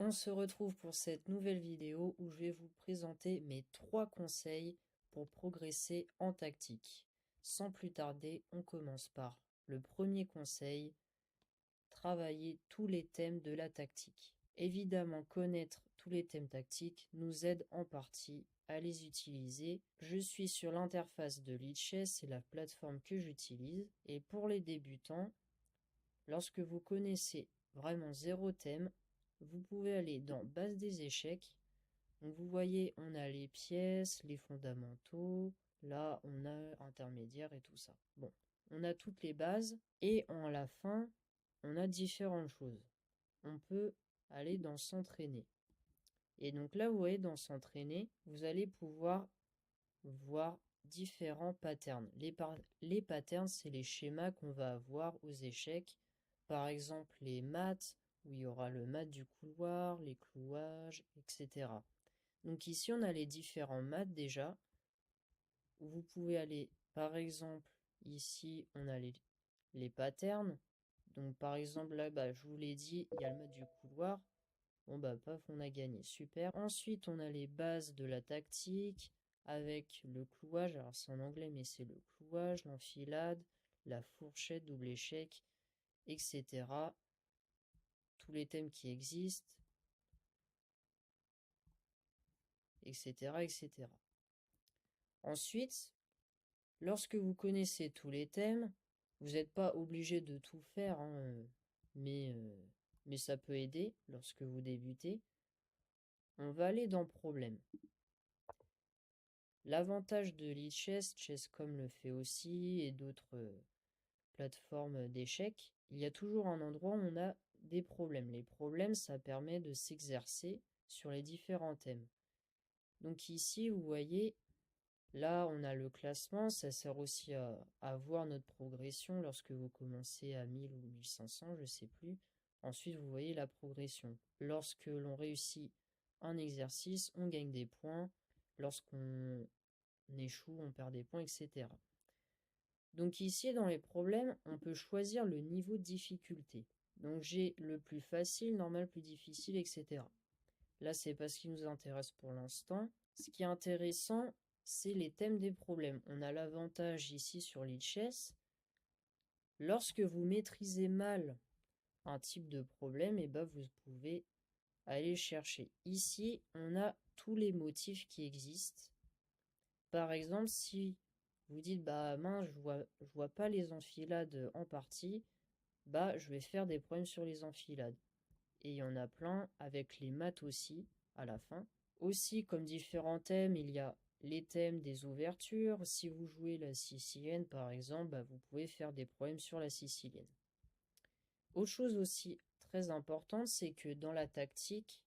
On se retrouve pour cette nouvelle vidéo où je vais vous présenter mes 3 conseils pour progresser en tactique. Sans plus tarder, on commence par le premier conseil, travailler tous les thèmes de la tactique. Évidemment, connaître tous les thèmes tactiques nous aide en partie à les utiliser. Je suis sur l'interface de Lichess, c'est la plateforme que j'utilise. Et pour les débutants, lorsque vous connaissez vraiment 0 thème, vous pouvez aller dans base des échecs. Donc vous voyez, on a les pièces, les fondamentaux, là on a intermédiaire et tout ça. Bon, on a toutes les bases et en la fin, on a différentes choses. On peut aller dans s'entraîner. Et donc là, vous voyez, dans s'entraîner, vous allez pouvoir voir différents patterns. Les patterns, c'est les schémas qu'on va avoir aux échecs. Par exemple, les maths, où il y aura le mat du couloir, les clouages, etc. Donc ici, on a les différents maths déjà. Où vous pouvez aller, par exemple, ici, on a les patterns. Donc par exemple, là, je vous l'ai dit, il y a le mat du couloir. Bon, paf, on a gagné. Super. Ensuite, on a les bases de la tactique avec le clouage. Alors, c'est en anglais, mais c'est le clouage, l'enfilade, la fourchette, double échec, etc. Tous les thèmes qui existent, etc., etc. Ensuite, lorsque vous connaissez tous les thèmes, vous n'êtes pas obligé de tout faire, hein, mais ça peut aider lorsque vous débutez. On va aller dans Problème. L'avantage de Lichess, Chess.com le fait aussi, et d'autres plateformes d'échecs, il y a toujours un endroit où on a des problèmes. Les problèmes, ça permet de s'exercer sur les différents thèmes. Donc ici, vous voyez, là, on a le classement. Ça sert aussi à voir notre progression lorsque vous commencez à 1000 ou 1500, je ne sais plus. Ensuite, vous voyez la progression. Lorsque l'on réussit un exercice, on gagne des points. Lorsqu'on échoue, on perd des points, etc. Donc ici, dans les problèmes, on peut choisir le niveau de difficulté. Donc j'ai le plus facile, normal, plus difficile, etc. Là, c'est pas ce qui nous intéresse pour l'instant. Ce qui est intéressant, c'est les thèmes des problèmes. On a l'avantage ici sur Lichess. Lorsque vous maîtrisez mal un type de problème, vous pouvez aller chercher. Ici, on a tous les motifs qui existent. Par exemple, si vous dites, mince, je vois pas les enfilades en partie, je vais faire des problèmes sur les enfilades. Et il y en a plein, avec les maths aussi, à la fin. Aussi, comme différents thèmes, il y a les thèmes des ouvertures. Si vous jouez la sicilienne, par exemple, vous pouvez faire des problèmes sur la sicilienne. Autre chose aussi très importante, c'est que dans la tactique,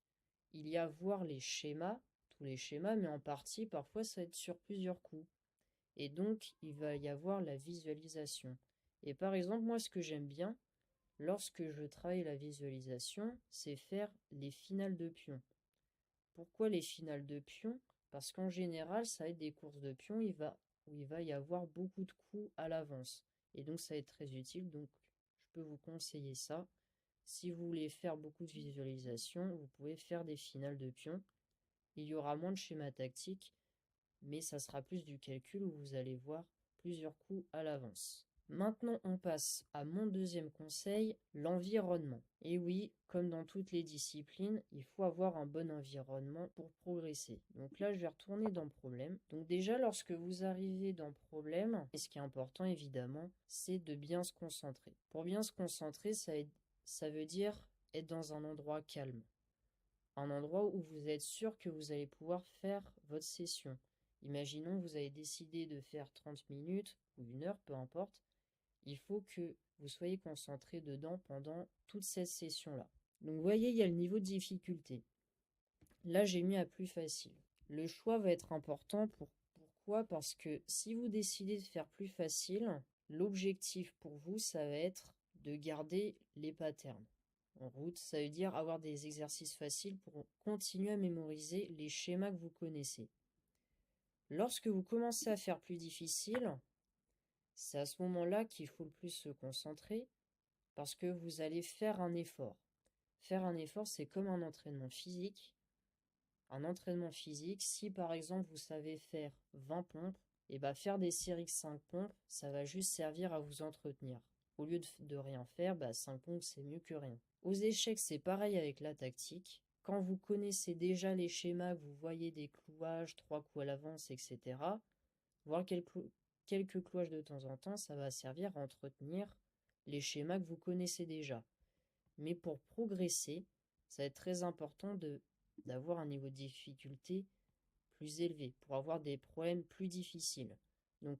il y a voir les schémas, tous les schémas, mais en partie, parfois, ça va être sur plusieurs coups. Et donc, il va y avoir la visualisation. Et par exemple, moi, ce que j'aime bien, lorsque je travaille la visualisation, c'est faire les finales de pions. Pourquoi les finales de pions? Parce qu'en général, ça va être des courses de pions où il va y avoir beaucoup de coups à l'avance. Et donc, ça va être très utile. Donc, je peux vous conseiller ça. Si vous voulez faire beaucoup de visualisation, vous pouvez faire des finales de pions. Il y aura moins de schémas tactiques, mais ça sera plus du calcul où vous allez voir plusieurs coups à l'avance. Maintenant, on passe à mon deuxième conseil, l'environnement. Et oui, comme dans toutes les disciplines, il faut avoir un bon environnement pour progresser. Donc là, je vais retourner dans Problème. Donc déjà, lorsque vous arrivez dans Problème, et ce qui est important évidemment, c'est de bien se concentrer. Pour bien se concentrer, ça veut dire être dans un endroit calme. Un endroit où vous êtes sûr que vous allez pouvoir faire votre session. Imaginons vous avez décidé de faire 30 minutes ou 1 heure, peu importe. Il faut que vous soyez concentré dedans pendant toute cette session-là. Donc vous voyez, il y a le niveau de difficulté. Là, j'ai mis à plus facile. Le choix va être important. Pourquoi? Parce que si vous décidez de faire plus facile, l'objectif pour vous, ça va être de garder les patterns en route. Ça veut dire avoir des exercices faciles pour continuer à mémoriser les schémas que vous connaissez. Lorsque vous commencez à faire plus difficile, c'est à ce moment-là qu'il faut le plus se concentrer parce que vous allez faire un effort. Faire un effort, c'est comme un entraînement physique. Un entraînement physique, si par exemple vous savez faire 20 pompes, et bah faire des séries de 5 pompes, ça va juste servir à vous entretenir. Au lieu de rien faire, 5 pompes c'est mieux que rien. Aux échecs, c'est pareil avec la tactique. Quand vous connaissez déjà les schémas, que vous voyez des clouages, 3 coups à l'avance, etc., voir quelques clouages de temps en temps, ça va servir à entretenir les schémas que vous connaissez déjà. Mais pour progresser, ça va être très important d'avoir un niveau de difficulté plus élevé, pour avoir des problèmes plus difficiles. Donc,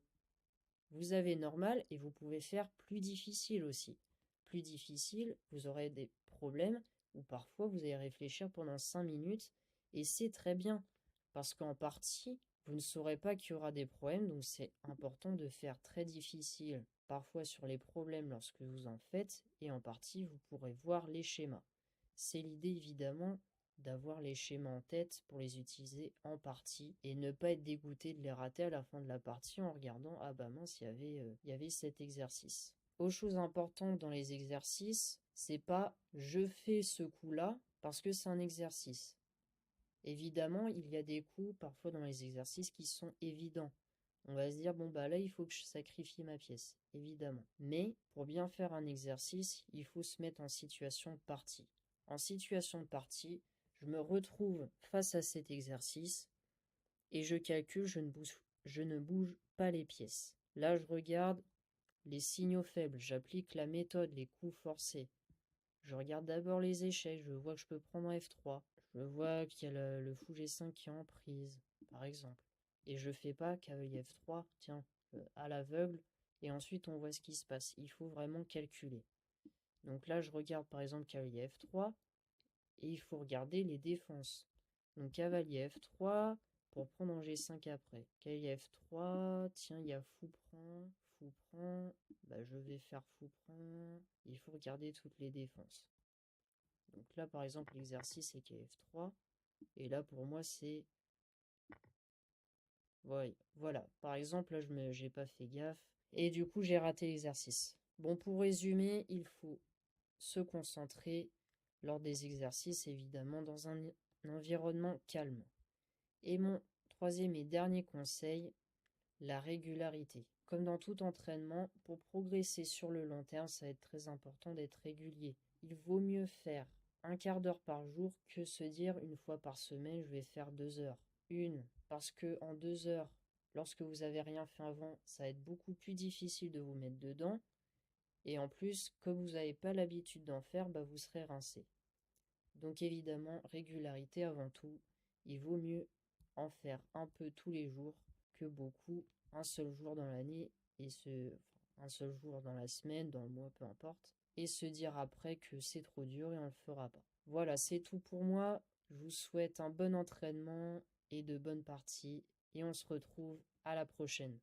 vous avez normal et vous pouvez faire plus difficile aussi. Plus difficile, vous aurez des problèmes où parfois vous allez réfléchir pendant 5 minutes et c'est très bien parce qu'en partie, vous ne saurez pas qu'il y aura des problèmes, donc c'est important de faire très difficile parfois sur les problèmes lorsque vous en faites et en partie, vous pourrez voir les schémas. C'est l'idée évidemment d'avoir les schémas en tête pour les utiliser en partie et ne pas être dégoûté de les rater à la fin de la partie en regardant ah bah mince il y avait cet exercice. Autre chose importante dans les exercices, c'est pas je fais ce coup-là parce que c'est un exercice. Évidemment, il y a des coups parfois dans les exercices qui sont évidents. On va se dire, bon bah là, il faut que je sacrifie ma pièce, évidemment. Mais pour bien faire un exercice, il faut se mettre en situation de partie. En situation de partie, je me retrouve face à cet exercice et je calcule, je ne bouge pas les pièces. Là, je regarde les signaux faibles, j'applique la méthode, les coups forcés. Je regarde d'abord les échecs, je vois que je peux prendre un F3. Je vois qu'il y a le fou G5 qui est en prise, par exemple. Et je fais pas cavalier F3, tiens, à l'aveugle, et ensuite on voit ce qui se passe. Il faut vraiment calculer. Donc là, je regarde par exemple cavalier F3, et il faut regarder les défenses. Donc cavalier F3, pour prendre en G5 après. Cavalier F3, tiens, il y a fou prend, je vais faire fou prend. Il faut regarder toutes les défenses. Donc là, par exemple, l'exercice c'est F3. Et là, pour moi, c'est... Ouais, voilà. Par exemple, là, j'ai pas fait gaffe. Et du coup, j'ai raté l'exercice. Bon, pour résumer, il faut se concentrer lors des exercices, évidemment, dans un environnement calme. Et mon troisième et dernier conseil, la régularité. Comme dans tout entraînement, pour progresser sur le long terme, ça va être très important d'être régulier. Il vaut mieux faire un quart d'heure par jour que se dire une fois par semaine, je vais faire 2 heures. Parce que en 2 heures, lorsque vous avez rien fait avant, ça va être beaucoup plus difficile de vous mettre dedans. Et en plus, comme vous n'avez pas l'habitude d'en faire, vous serez rincé. Donc évidemment, régularité avant tout. Il vaut mieux en faire un peu tous les jours que beaucoup, un seul jour dans l'année un seul jour dans la semaine, dans le mois, peu importe, et se dire après que c'est trop dur et on ne le fera pas. Voilà, c'est tout pour moi. Je vous souhaite un bon entraînement et de bonnes parties et on se retrouve à la prochaine.